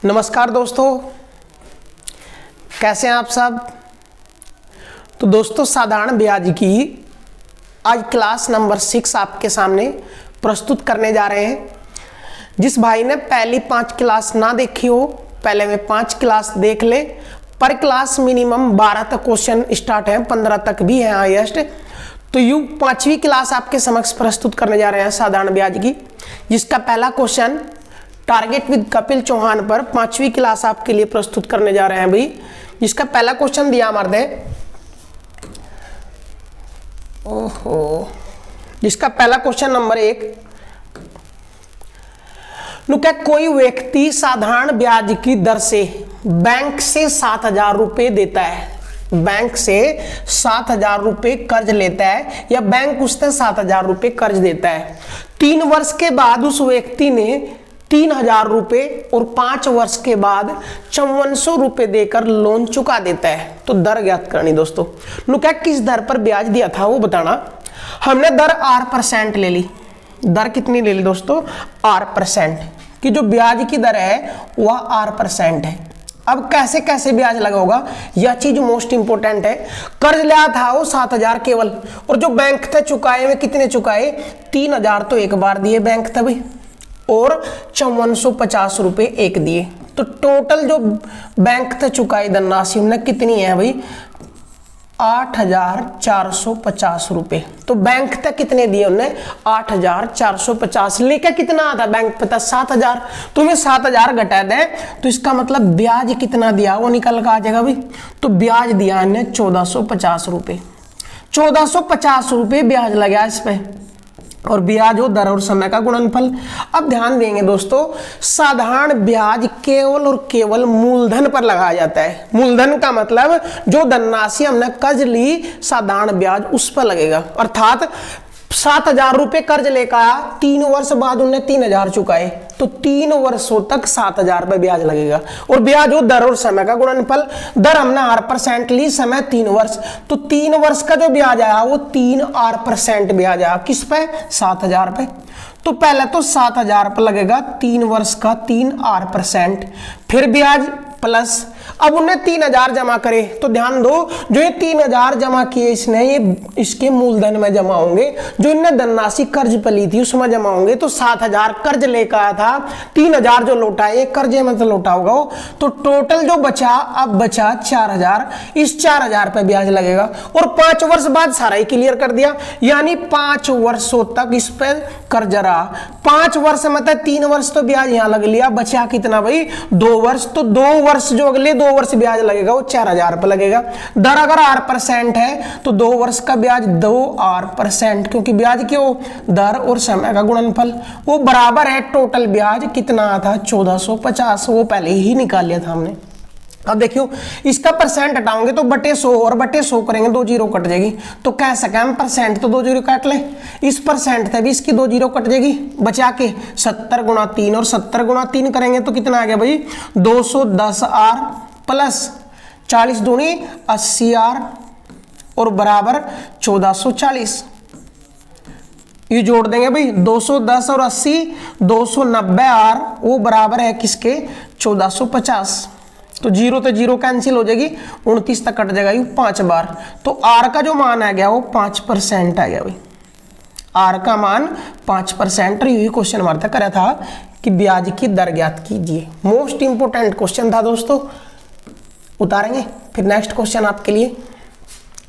नमस्कार दोस्तों, कैसे हैं आप सब। तो दोस्तों, साधारण ब्याज की आज क्लास नंबर 6 आपके सामने प्रस्तुत करने जा रहे हैं। जिस भाई ने पहली 5 क्लास ना देखी हो, पहले में 5 क्लास देख ले। पर क्लास मिनिमम 12 तक क्वेश्चन स्टार्ट है, 15 तक भी है हाईएस्ट। तो यू 5वीं क्लास आपके समक्ष प्रस्तुत करने जा रहे हैं साधारण ब्याज की, जिसका पहला question target with Kapil Chauhan पर 5वीं क्लास आपके लिए प्रस्तुत करने जा रहे हैं भाई। जिसका पहला क्वेश्चन दिया मर्दे, ओहो, जिसका पहला क्वेश्चन नंबर 1, क्या कोई व्यक्ति साधारण ब्याज की दर से बैंक से 7,000 रुपए देता है, बैंक से 7,000 रुपए कर्ज लेता है या बैंक उससे 7,000 रुपए कर्ज देता है। 3 वर्ष के बाद उस व्यक्ति ने 3,000 रुपए और 5 वर्ष के बाद 5400 रुपए देकर लोन चुका देता है। तो दर ज्ञात करनी दोस्तों। क्या किस दर पर ब्याज दिया था वो बताना। हमने दर R% ले ली। दर कितनी ले ली दोस्तों? R% की जो ब्याज की दर है वह R% है। अब कैसे कैसे ब्याज लगा होगा, यह चीज मोस्ट इंपोर्टेंट है। कर्ज लिया था वो 7,000 केवल, और जो बैंक थे चुकाए में कितने चुकाए? 3,000 तो एक बार दिए बैंक तभी, और 5450 रुपए एक दिए। तो टोटल जो बैंक थे चुकाई धनराशि हमने कितनी है भाई? 8,450 रुपए। तो बैंक तक कितने दिए उन्होंने? 8,450। लेकर कितना आता बैंक पे था? 7,000। तुम्हें 7,000 घटा दें तो इसका मतलब ब्याज कितना दिया वो निकल कर आ जाएगा भाई। तो ब्याज दिया इन्हें 1450 रुपए। 1450 रुपए ब्याज लगा इस पे, और ब्याज हो दर और समय का गुणनफल। अब ध्यान देंगे दोस्तों, साधारण ब्याज केवल और केवल मूलधन पर लगाया जाता है। मूलधन का मतलब जो धनराशि हमने कर्ज ली, साधारण ब्याज उस पर लगेगा। अर्थात 7,000 रुपए कर्ज लेकर आया, 3 वर्ष बाद उन्हें 3,000 चुकाए, तो 3 वर्षों तक 7,000 रुपए ब्याज लगेगा। और ब्याज हो दर और समय का गुणनफल। दर हमने R% ली, समय 3 वर्ष, तो 3 वर्ष का जो ब्याज आया वो 3 R% ब्याज आया। किस पे? 7,000 पे। तो पहले तो 7,000 पर लगेगा 3 वर्ष का 3 R%, फिर ब्याज प्लस। अब उन्हें 3,000 जमा करे, तो ध्यान दो, जो ये 3,000 जमा किए इसने, ये इसके मूलधन में जमा होंगे। जो इन्हें धनराशि कर्ज पर ली थी उसमें जमा होंगे। तो 7,000 कर्ज लेकर आया था, 3,000 जो लौटा है कर्जे में तो लौटा होगा वो। तो टोटल जो बचा, अब बचा 4,000। इस 4,000 पे ब्याज लगेगा, और 5 वर्ष बाद सारा ही क्लियर कर दिया। यानी 5 वर्षों तक इस पे कर्ज रहा। 5 वर्ष मतलब 3 वर्ष तो ब्याज यहां लग लिया, बचा कितना भाई? 2 वर्ष। तो 2 वर्ष जो अगले 2 वर्ष ब्याज लगेगा वो 4,000 पर लगेगा। दर अगर R% है तो 2 वर्ष का ब्याज 2 R%, क्योंकि ब्याज क्यों? दर और समय का गुणनफल वो बराबर है। टोटल ब्याज कितना था? 1450। वो पहले ही निकाल लिया था हमने। अब देखियो, इसका परसेंट हटाओगे तो बटे 100, और बटे 100 करेंगे 2 जीरो कट जाएगी। तो कह सके हम परसेंट तो 2 जीरो काट ले। इस परसेंट से भी इसकी 2 जीरो कट जाएगी, बचा के 70 गुणा 3, और 70 गुणा 3 करेंगे तो कितना आ गया भाई? 210 R प्लस 40 दूनी 80 R, और बराबर 1440। ये जोड़ देंगे भाई, 210 और 80 290 R, वो बराबर है किसके? 1450। तो जीरो तो जीरो कैंसिल हो जाएगी, 29 तक कट जाएगा 5 बार। तो R का जो मान आ गया वो 5% आ गया भाई। R का मान 5%। यही क्वेश्चन हमारे तक करा था कि ब्याज की दर ज्ञात कीजिए। मोस्ट इंपोर्टेंट क्वेश्चन था दोस्तों, उतारेंगे। फिर नेक्स्ट क्वेश्चन आपके लिए,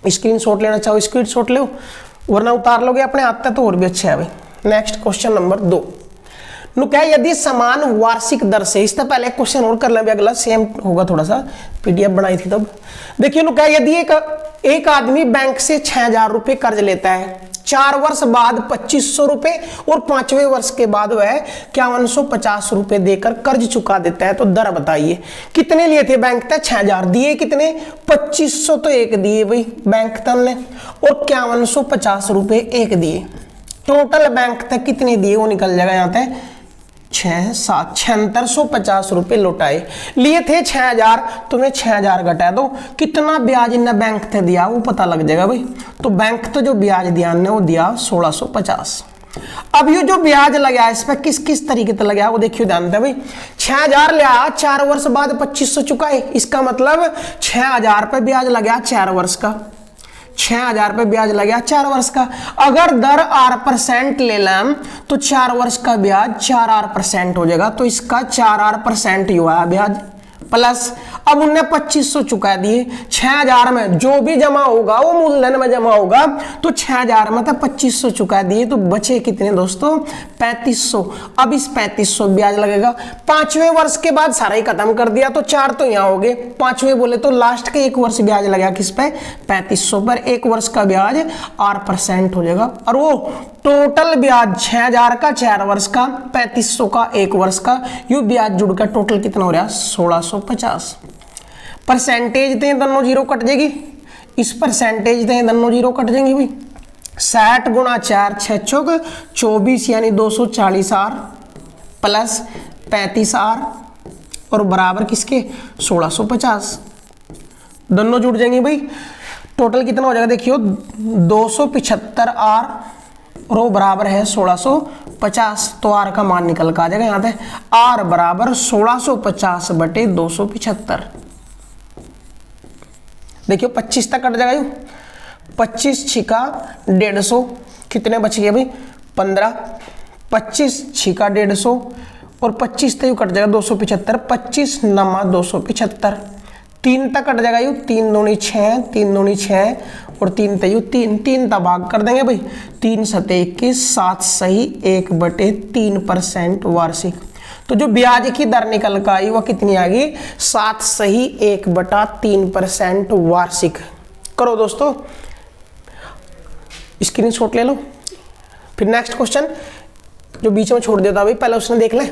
स्क्रीनशॉट लेना चाहो स्क्रीनशॉट लो, वरना उतार लोगे अपने हाथ तक तो और भी अच्छा है भाई। नेक्स्ट क्वेश्चन नंबर 2, क्या यदि समान वार्षिक दर से, इससे पहले क्वेश्चन और कर लें, अगला सेम होगा, थोड़ा सा PDF बनाई थी तब। देखिए क्या, यदि एक आदमी बैंक से 6,000 रुपए कर्ज लेता है, 4 वर्ष बाद 2,500 रुपए, और 5वें वर्ष के बाद वह 5150 रुपए देकर कर्ज चुका देता है। तो दर बताइए। कितने लिए थे बैंक तक? 6,000 दिए, कितने? 2,500 तो एक दिए भाई बैंक तक ने, और 5150 रुपए एक दिए। टोटल बैंक तक कितने दिए वो निकल जाएगा यहाँ पे 6,750 रुपए लौटाए। लिए थे 6,000, तुम्हें 6,000 घटा दो, कितना ब्याज इन्हें बैंक ने दिया वो पता लग जाएगा भाई। तो बैंक तो जो ब्याज दिया ने वो दिया 1650। अब ये जो ब्याज लगा इस पर किस किस तरीके से लगा वो देखियो, ध्यान दे भाई। 6000 लिया, 4 वर्ष बाद 2500 चुकाए, इसका मतलब 6000 पे ब्याज लगा 4 वर्ष का, 6000 पे ब्याज लगा 4 वर्ष का। अगर दर R% ले लें तो 4 वर्ष का ब्याज 4R% हो जाएगा, तो इसका 4R% हुआ ब्याज प्लस अब उनने 2500 चुका दिए, 6000 में जो भी जमा होगा वो मूलधन में जमा होगा, तो 6000 में तो 2500 चुका दिए, तो बचे कितने दोस्तों 3500। अब इस 3500 ब्याज लगेगा। 5वें वर्ष के बाद सारा ही खत्म कर दिया, तो 4 तो यहाँ हो गए, 5वें बोले तो लास्ट के 1 वर्ष ब्याज लगा किस पे 3500 पर, 1 वर्ष का ब्याज R% हो जाएगा। और वो टोटल ब्याज 6000 का 4 वर्ष का, 3500 का 1 वर्ष का, यू ब्याज जुड़कर टोटल कितना हो रहा है 1650। परसेंटेज दें दोनों जीरो कट जाएगी, इस परसेंटेज दें दोनों जीरो कट जाएंगी भाई। 60 गुणा 4 6 चौक 24 यानी 240R प्लस 35R और बराबर किसके 1650, दोनों जुड़ जाएंगे भाई। टोटल कितना हो जाएगा देखियो 275R और वो बराबर है 1650, तो R का मान निकल कर आ जाएगा यहाँ पे, R बराबर 1650 बटे 275। देखियो 25 तक कट जाएगा, 25 छिका 150, कितने बच गए भाई 15, 25 छिका 150 और 25 तक कट जाएगा 275, 25 नमा 275, 3 तक कट जाएगा यू, 3 दूनी 6, 3 दूनी 6 और 3 तयू 3, 3 तक भाग कर देंगे भाई, 3 सते 21, 7 सही 1/3% वार्षिक। तो जो ब्याज की दर निकल कर आई वो कितनी आ गई 7 सही 1/3% वार्षिक। करो दोस्तों, स्क्रीनशॉट ले लो। फिर नेक्स्ट क्वेश्चन जो बीच में छोड़ देता भाई, पहले उसने देख ले।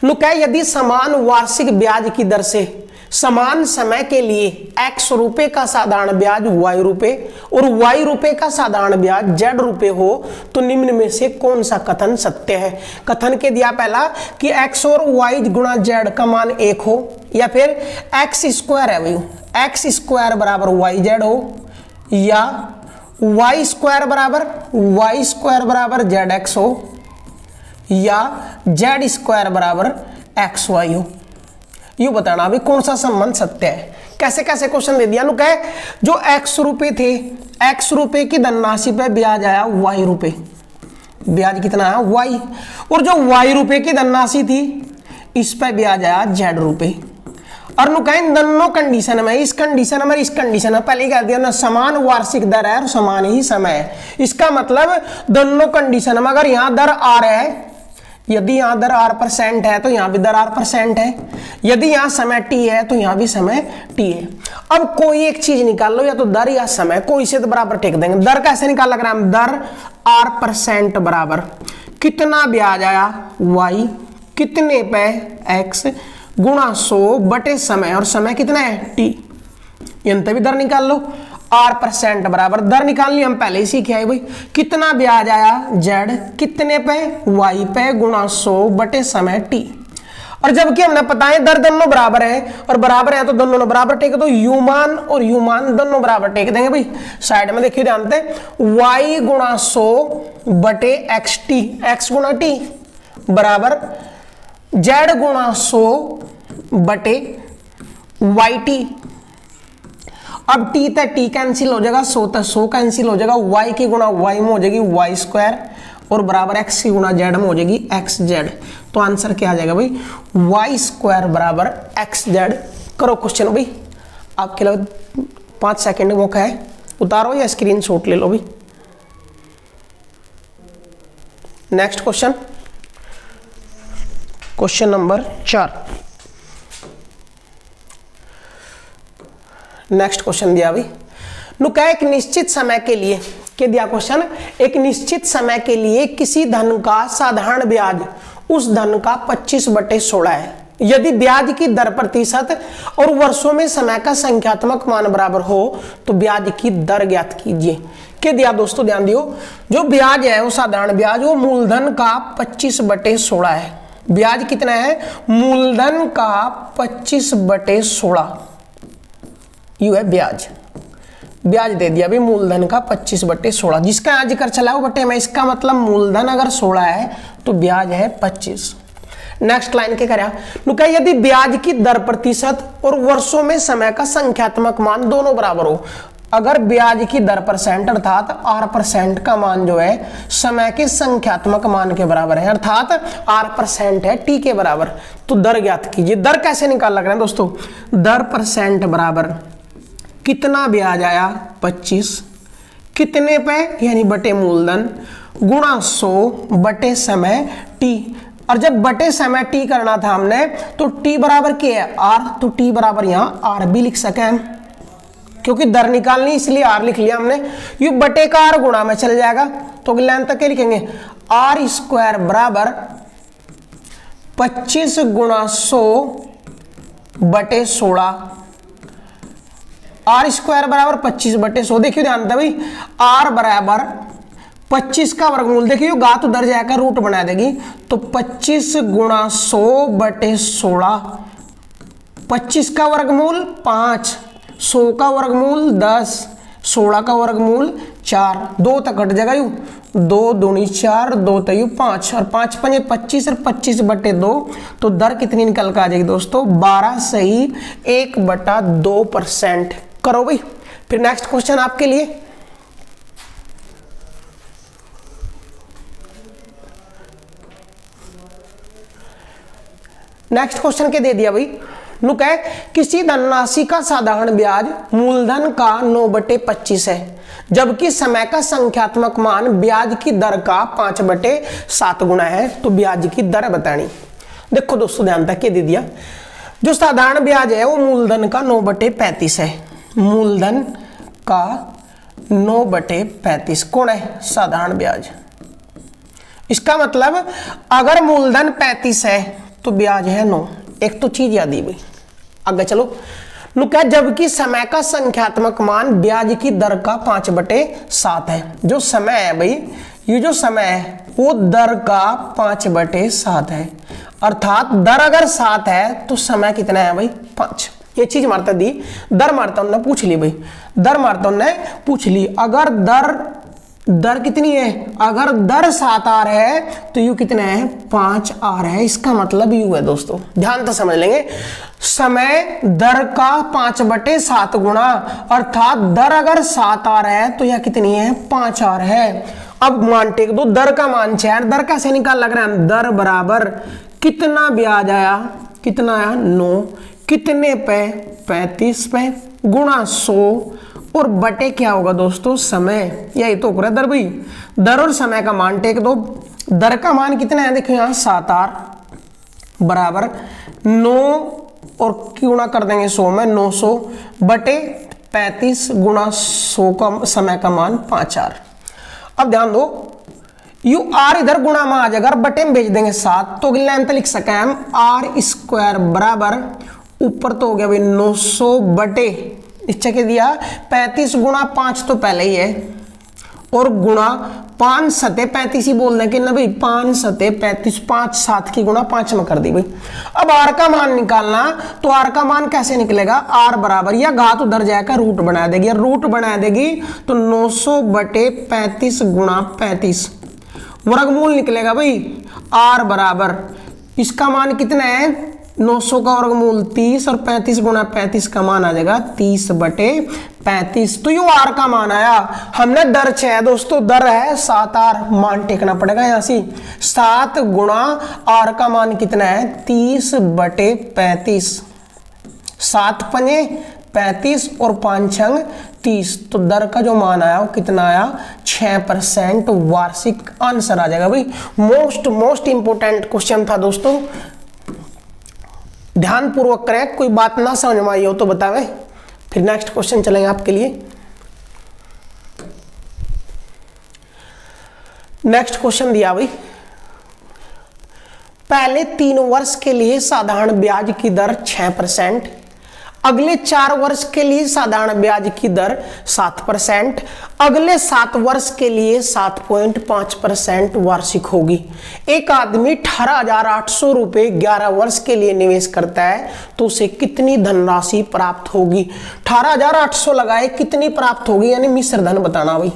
नु क्या यदि समान वार्षिक ब्याज की दर से समान समय के लिए x रुपए का साधारण ब्याज y रुपए और y रुपए का साधारण ब्याज z रुपए हो तो निम्न में से कौन सा कथन सत्य है। कथन के दिया पहला कि x और y गुणा z का मान 1 हो, या फिर x स्क्वायर है भाई, x स्क्वायर बराबर yz हो, या y स्क्वायर बराबर zx हो, या z स्क्वायर बराबर xy हो। यू बताना अभी कौन सा संबंध सत्य है। कैसे कैसे क्वेश्चन दे दिया, कहे जो x रुपए थे, x रुपए की धनराशि पे ब्याज आया y रुपए, ब्याज कितना आया y, और जो y रुपए की धनराशि थी इस पे ब्याज आया z रुपए। और नु कहें दोनों कंडीशन में, इस कंडीशन में इस कंडीशन में पहले कह दिया ना समान वार्षिक दर है और समान ही समय है। इसका मतलब दोनों कंडीशन में अगर यहाँ दर r है, यदि यहाँ दर R% है तो यहाँ भी दर R% है, यदि यहाँ समय t है तो यहाँ भी समय t है। अब कोई एक चीज निकाल लो, या तो दर या समय, कोई से तो बराबर टेक देंगे। दर कैसे निकाल लग रहा है, दर R% बराबर कितना ब्याज आया y, कितने पे x गुणा 100 बटे समय, और समय कितना है t, यंत्र भी दर निकाल लो। R% बराबर दर निकालनी हम पहले ही सीखे आए भाई, कितना ब्याज आया z कितने पे y पे गुणा 100 बटे समय t। और जबकि हमने पता है दर दोनों बराबर है, और बराबर है तो दोनों बराबर टेक दो, युमान और युमान दोनों बराबर टेक देंगे भाई। साइड में देखिए जानते हैं y गुणा 100 बटे xt, x गुणा t बराबर z गुणा 100 बटे yt। अब t तक t कैंसिल हो जाएगा, 100 तक 100 कैंसिल हो जाएगा, y की गुणा y में हो जाएगी y स्क्वायर और बराबर x की गुणा z में हो जाएगी xz। तो आंसर क्या आ जाएगा भाई y स्क्वायर बराबर xz। करो क्वेश्चन भाई, आपके लिए 5 सेकंड मौका है, उतारो या स्क्रीनशॉट ले लो भाई। Next question, question number 4। Next question दिया भाई, नुका एक निश्चित समय के लिए, क्या दिया क्वेश्चन, एक निश्चित समय के लिए किसी धन का साधारण ब्याज उस धन का 25/16 है। यदि ब्याज की दर प्रतिशत और वर्षों में समय का संख्यात्मक मान बराबर हो तो ब्याज की दर ज्ञात कीजिए। क्या दिया दोस्तों, ध्यान दियो, जो ब्याज है वो साधारण ब्याज वो मूलधन का 25/16 है। ब्याज कितना है, मूलधन का 25/16 यू है ब्याज। ब्याज दे दिया भाई मूलधन का 25/16, जिसका यहाँ जिक्र चला हो बटे में, इसका मतलब मूलधन अगर 16 है तो ब्याज है 25। नेक्स्ट लाइन के करा यदि ब्याज की दर प्रतिशत और वर्षों में समय का संख्यात्मक मान दोनों बराबर हो। अगर ब्याज की दर परसेंट अर्थात R% का मान जो है समय के संख्यात्मक मान के बराबर है, अर्थात R% है T के बराबर, तो दर ज्ञात कीजिए। दर कैसे निकाल लग रहे हैं दोस्तों, दर परसेंट बराबर कितना ब्याज आया 25 कितने पे यानी बटे मूलधन गुणा 100 बटे समय T। और जब बटे समय T करना था हमने तो T बराबर क्या है R, तो T बराबर यहाँ R भी लिख सके हम, क्योंकि दर निकालनी इसलिए R लिख लिया हमने। यू बटे का R गुणा में चल जाएगा तो अगले लाइन तक क्या लिखेंगे R² बराबर 25 गुणा 100 बटे 16। R² बराबर 25 बटे 100। देखिए ध्यान था भाई, R बराबर 25 का वर्गमूल, देखिए घात उधर जाकर रूट बना देगी, तो 25 गुणा 100 बटे 16। 25 का वर्गमूल 5, 100 का वर्गमूल 10, 16 का वर्गमूल 4, 2 तक कट जाएगा यू, 2 दूनी 4, 2 तयू 5 और 5 पंजे 25 और 25 बटे 2, तो दर कितनी निकल कर आ जाएगी दोस्तों 12 सही 1/2%। करो भाई। फिर नेक्स्ट क्वेश्चन आपके लिए, नेक्स्ट क्वेश्चन के दे दिया भाई, नुक है किसी धनराशि का साधारण ब्याज मूलधन का 9/25 है, जबकि समय का संख्यात्मक मान ब्याज की दर का 5/7 गुना है, तो ब्याज की दर बतानी। देखो दोस्तों ध्यान तक के दे दिया, जो साधारण ब्याज है वो मूलधन का 9/35 है, मूलधन का 9/35 कौन है साधारण ब्याज। इसका मतलब अगर मूलधन 35 है तो ब्याज है 9। एक तो चीज याद ही भाई, आगे चलो। नुका जबकि समय का संख्यात्मक मान ब्याज की दर का 5/7 है। जो समय है भाई, ये जो समय है वो दर का 5/7 है, अर्थात दर अगर 7 है तो समय कितना है भाई 5। ये चीज मारता दी, दर मारता ने पूछ ली भाई, दर मारता ने पूछ ली। अगर दर कितनी है, अगर दर 7 R है तो यू कितना है 5 R है, इसका मतलब यू है दोस्तों, ध्यान तो समझ लेंगे। समय दर का 5/7 गुणा, अर्थात दर अगर 7 R है तो यह कितनी है 5 R है। अब मान टेक दो, दर का मान 4, दर कैसे निकाल लग रहा है, दर बराबर कितना ब्याज आया, कितना आया 9, कितने पे 35 पे गुणा 100 और बटे क्या होगा दोस्तों समय, यही तो हो रहा है दर भाई। दर और समय का मान टेक दो, दर का मान कितना है देखो यहाँ 7 R बराबर 9 और गुणा कर देंगे 100 में 900 बटे 35 गुणा 100 का समय का मान 5 R। अब ध्यान दो यू R इधर गुणा में आ जाएगा, बटे में भेज देंगे 7, तो अगले लाइन पे लिख सके हम R² बराबर ऊपर तो हो गया भाई 900 बटे इच्छा के दिया 35 गुणा 5 तो पहले ही है, और गुणा 5 सते 35 ही बोल दें कि ना भाई 5 सते 35, 5 7 की गुणा 5 में कर दी भाई। अब R का मान निकालना, तो R का मान कैसे निकलेगा, R बराबर या घात उधर जाकर रूट बना देगी, रूट बना देगी तो 900 बटे 35 गुणा 35 वर्गमूल निकलेगा भाई। R बराबर इसका मान कितना है 900 का वर्गमूल 30 और 35 गुणा 35 का मान आ जाएगा 30/35, तो यू R का मान आया। हमने दर 6 है दोस्तों, दर है 7 R, मान टेकना पड़ेगा यहाँ से 7 गुणा R का मान कितना है 30/35, 7 पंजे 35 और 5 छंग 30, तो दर का जो मान आया वो कितना आया 6% वार्षिक आंसर आ जाएगा भाई। मोस्ट इंपोर्टेंट क्वेश्चन था दोस्तों, ध्यान पूर्वक करें, कोई बात ना समझ में आई हो तो बतावें। फिर नेक्स्ट क्वेश्चन चलेंगे आपके लिए। नेक्स्ट क्वेश्चन दिया भाई, पहले 3 वर्ष के लिए साधारण ब्याज की दर 6%, अगले 4 वर्ष के लिए साधारण ब्याज की दर 7%, अगले 7 वर्ष के लिए 7.5% वार्षिक होगी। एक आदमी 18,800 रुपये 11 वर्ष के लिए निवेश करता है तो उसे कितनी धनराशि प्राप्त होगी। 18,800 लगाए, कितनी प्राप्त होगी, यानी मिश्र धन बताना भाई,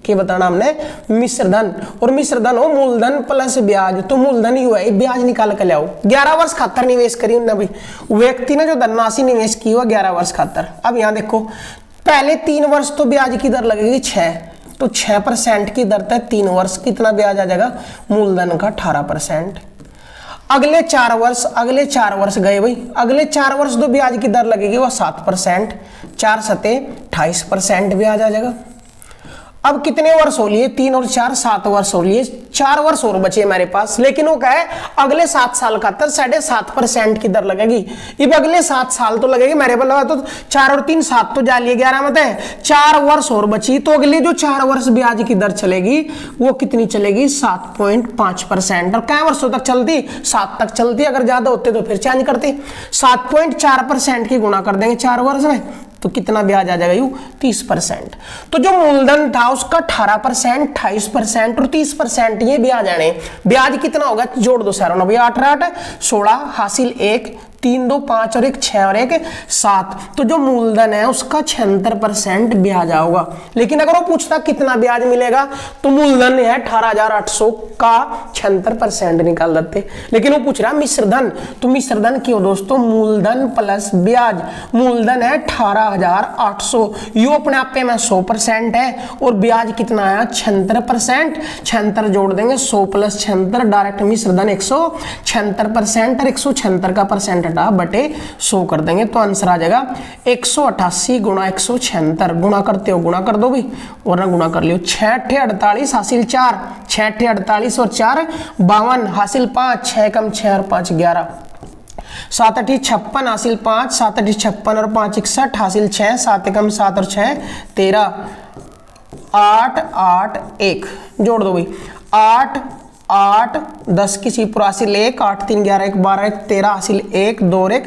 क्या बताना हमने, मिश्र धन। और मिश्र धन हो मूलधन प्लस ब्याज, तो मूलधन ही हुआ है, ब्याज निकाल कर लाओ। 11 वर्ष खातर निवेश करी ना भाई, व्यक्ति ने जो धनराशि निवेश की हुआ 11 वर्ष खातर। अब यहाँ देखो, पहले 3 वर्ष तो ब्याज की दर लगेगी 6, तो 6% की दर तक 3 वर्ष कितना ब्याज आ जाएगा, मूलधन का 18%। अगले 4 वर्ष गए भाई, अगले 4 वर्ष तो ब्याज की दर लगेगी वो 7%, 4 सते 28% ब्याज आ जाएगा। अब कितने वर्ष हो लिए, 3 और 4 7 वर्ष हो लिए, 4 वर्ष और बचे हमारे पास। लेकिन वो क्या है, अगले 7 साल खातर 7.5% की दर लगेगी। अब अगले 7 साल तो लगेगी मेरे पास, तो 4 और 3 7 तो जा लिए, 11 मत है, 4 वर्ष और बची। तो अगले जो 4 वर्ष ब्याज की दर चलेगी वो कितनी चलेगी, 7.5%। और क्या वर्षों तक चलती, 7 तक चलती। अगर ज्यादा होते तो फिर चेंज करते, 7.4% की गुणा कर देंगे 4 वर्ष में, तो कितना ब्याज आ जाएगा, 30%। तो जो मूलधन था उसका 18%, 28% और 30% ये ब्याज आने। ब्याज कितना होगा, जोड़ दो सारों, 8 8 16 हासिल 1, 3 2 5 और 1 6 और 1 7। तो जो मूलधन है उसका 76% ब्याज आओगा। लेकिन अगर वो पूछता कितना ब्याज मिलेगा, तो मूलधन है 18,800 का 76% निकाल देते। लेकिन वो पूछ रहा मिश्रधन, तो मिश्रधन क्यों दोस्तों, मूलधन प्लस ब्याज। मूलधन है 18,800, यो अपने आप पे में 100% है, और ब्याज कितना आया 76%। 76 जोड़ देंगे, 100 प्लस 76 डायरेक्ट मिश्रधन 176% और 176 का परसेंट बटे 100 कर देंगे, तो आंसर आ जाएगा 188 गुणा 176। गुणा करते हो गुणा कर दो भी, वरना गुणा कर लियो। 6 8 48 हासिल 4, 6 8 48 और 4 52 हासिल 5, 6 कम 6 और 5 11, 7 8 56 हासिल 5, 7 8 56 और 5 61 हासिल 6, 7 कम 7 और 6 13, 8 8 1 जोड़ दो भाई, 8 8 10 की सीपुर हासिल 1, 8 3 11 1 12 1 13 हासिल 1 2 1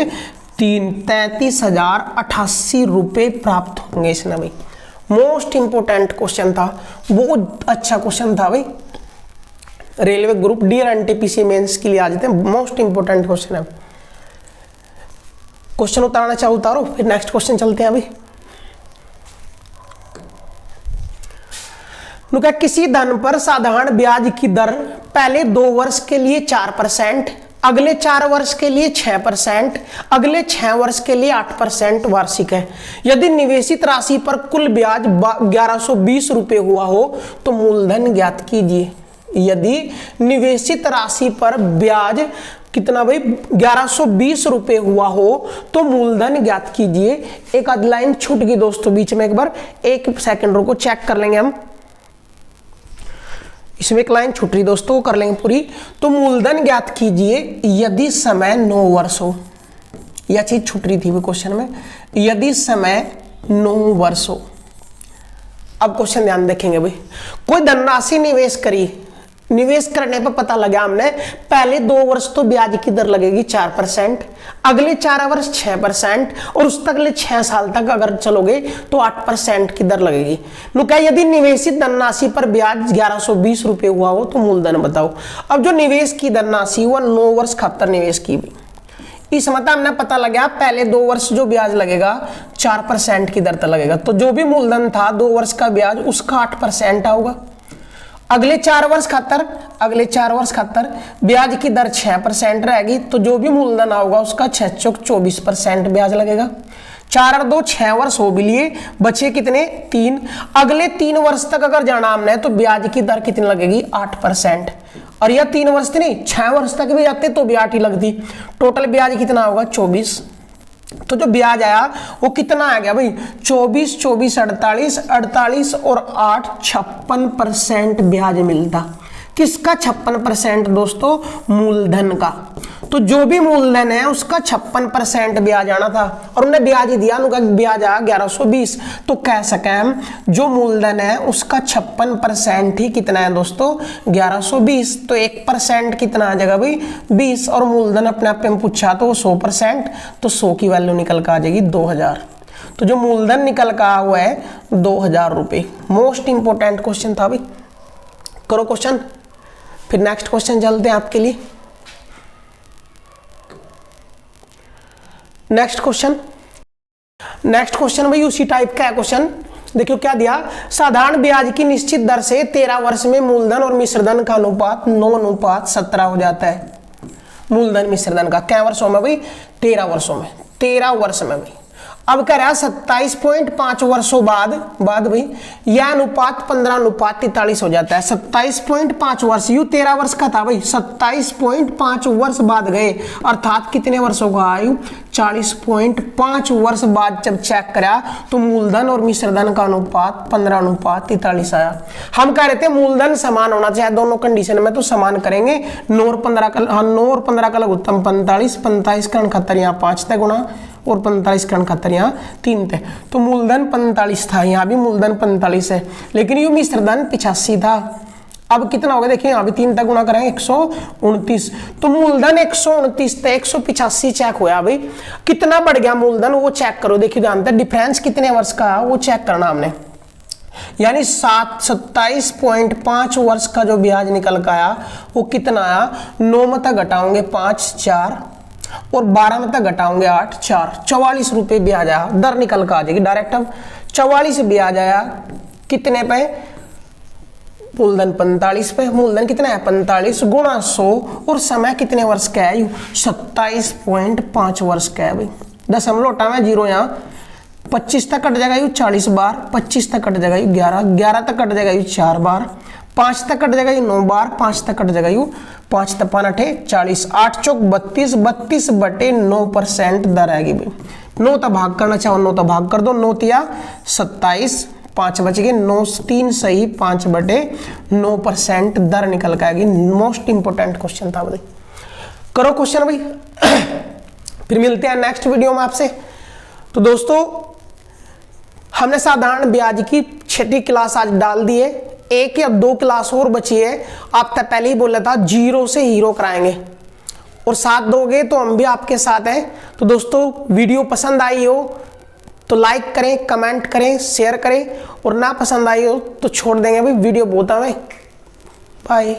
3, 33,088 रुपये प्राप्त होंगे इसने भाई। मोस्ट इंपोर्टेंट क्वेश्चन था, बहुत अच्छा क्वेश्चन था भाई। रेलवे ग्रुप डी और एनटीपीसी मेंस के लिए आ जाते हैं, मोस्ट इंपोर्टेंट क्वेश्चन है। क्वेश्चन उतारना चाहो उतारो, फिर नेक्स्ट क्वेश्चन चलते हैं अभी। किसी धन पर साधारण ब्याज की दर पहले 2 वर्ष के लिए 4%, अगले 4 वर्ष के लिए 6%, अगले 6 वर्ष के लिए 8% वार्षिक है। यदि निवेशित राशि पर कुल ब्याज 1120 रुपये हुआ हो तो मूलधन ज्ञात कीजिए। यदि निवेशित राशि पर ब्याज कितना भाई 1120 रुपये हुआ हो तो मूलधन ज्ञात कीजिए। एक आध लाइन छूट गई दोस्तों बीच में, एक बार 1 सेकंड रुको, चेक कर लेंगे हम। इसमें एक लाइन छूट रही दोस्तों, कर लेंगे पूरी। तो मूलधन ज्ञात कीजिए यदि समय 9 वर्ष हो, यह चीज छूट रही थी भी क्वेश्चन में, यदि समय 9 वर्ष हो। अब क्वेश्चन ध्यान देखेंगे भाई, कोई धनराशि निवेश करी, निवेश करने पर पता लगा हमने पहले 2 वर्ष तो ब्याज की दर लगेगी 4%, अगले 4 वर्ष 6% और उस तक अगले 6 साल तक अगर चलोगे तो 8% की दर लगेगी। क्या यदि निवेशित धनराशि पर ब्याज 1120 रुपये हुआ हो तो मूलधन बताओ। अब जो निवेश की धनराशि वो 9 वर्ष खातर निवेश की, इस मतलब हमने पता लगा पहले 2 वर्ष जो ब्याज लगेगा 4% की दर तक लगेगा, तो जो भी मूलधन था 2 वर्ष का ब्याज उसका 8% आओगा। अगले 4 वर्ष खातर ब्याज की दर 6% रहेगी, तो जो भी मूलधन होगा उसका 6 चौक 24% ब्याज लगेगा। 4 और 2 6 वर्ष हो भी लिए, बचे कितने 3। अगले 3 वर्ष तक अगर जाना हमने तो ब्याज की दर कितनी लगेगी 8%। और यह 3 वर्ष नहीं 6 वर्ष तक भी जाते तो भी 8 ही लगती। टोटल ब्याज कितना होगा 24। तो जो ब्याज आया वो कितना आ गया भाई 24 24 48 48 और 8 56% ब्याज मिलता। किसका 56% दोस्तों? मूलधन का। तो जो भी मूलधन है उसका 56% ब्याज आना था और उन्हें ब्याज ही दिया, उनका ब्याज आया 1120। तो कह सके हम जो मूलधन है उसका 56% ही कितना है दोस्तों? 1120। तो 1% कितना आ जाएगा भाई? 20। और मूलधन अपने आप में पूछा तो 100%, तो 100 की वैल्यू निकल कर आ जाएगी 2000। तो जो मूलधन निकल कर आया हुआ है 2000 रुपये। मोस्ट इंपोर्टेंट क्वेश्चन था भाई। करो क्वेश्चन, फिर नेक्स्ट क्वेश्चन चलते हैं आपके लिए। नेक्स्ट क्वेश्चन भाई उसी टाइप का है क्वेश्चन। देखियो क्या दिया, साधारण ब्याज की निश्चित दर से 13 वर्ष में मूलधन और मिश्रधन का अनुपात 9:17 हो जाता है। मूलधन मिश्रधन का क्या वर्षों में भाई? 13 वर्षों में। 13 वर्ष में भाई। अब कह रहा है 27.5 वर्षों बाद भाई यह अनुपात 15:43 हो जाता है। 27.5 वर्ष, यू 13 वर्ष का था भाई, 27.5 वर्ष बाद गए, अर्थात कितने वर्षों का आयु? 40.5 वर्ष बाद जब चेक करा तो मूलधन और मिश्रधन का अनुपात 15:43 आया। हम कह रहे थे मूलधन समान होना चाहिए दोनों कंडीशन में, तो समान करेंगे। 9 और 15 का लघुत्तम 45, 45 का खतर यहाँ 5 तक गुणा और 45 का खतर यहाँ 3 थे। तो मूलधन 45 था, यहाँ भी मूलधन 45 है, लेकिन ये मिश्रधन 85 था। अब कितना होगा देखिए, यहाँ भी 3 तक गुणा करेंगे 129। तो मूलधन 129 था, 185 चेक होया भाई। कितना बढ़ गया मूलधन वो चेक करो। देखिए ध्यान से डिफरेंस कितने वर्ष का वो चेक करना हमने, यानी 27.5 वर्ष का जो ब्याज निकल का आया वो कितना आया? 9 में तक घटाओगे 5 4 और 12 में तक घटाओगे 8 4, 44 रुपये ब्याज आया। दर निकल कर आ जाएगी डायरेक्ट। अब 44 ब्याज आया कितने पे? मूलधन 45 पे। मूलधन कितना है? 45 गुणा 100 और समय कितने वर्ष का है? 27.5 वर्ष का है भाई। दशमलव हटावे 0 यहाँ, 25 तक कट जाएगा 40 बार, 25 तक कट जाएगा 11, 11 तक कट जाएगा 4 बार, 5 तक कट जाएगा 9 बार, 5 तक कट जाएगा 5 तपान 8 40, 8 चौक 32, 32/9% दर आएगी भाई। 9 तक भाग करना चाहो 9 तक भाग कर दो, 9 तिया 27, 5 बच गए, 9 3 सही 5/9% दर निकल के आएगी। मोस्ट इंपोर्टेंट क्वेश्चन था भाई। करो क्वेश्चन भाई। फिर मिलते हैं नेक्स्ट वीडियो में आपसे। तो दोस्तों हमने साधारण ब्याज की 6ठी क्लास आज डाल दी है, 1 या 2 क्लास और बची है। आप तक पहले ही बोला था 0 से हीरो कराएंगे और साथ दोगे तो हम भी आपके साथ हैं। तो दोस्तों वीडियो पसंद आई हो तो लाइक करें, कमेंट करें, शेयर करें, और ना पसंद आई हो तो छोड़ देंगे भाई। वीडियो बहुत है। बाय।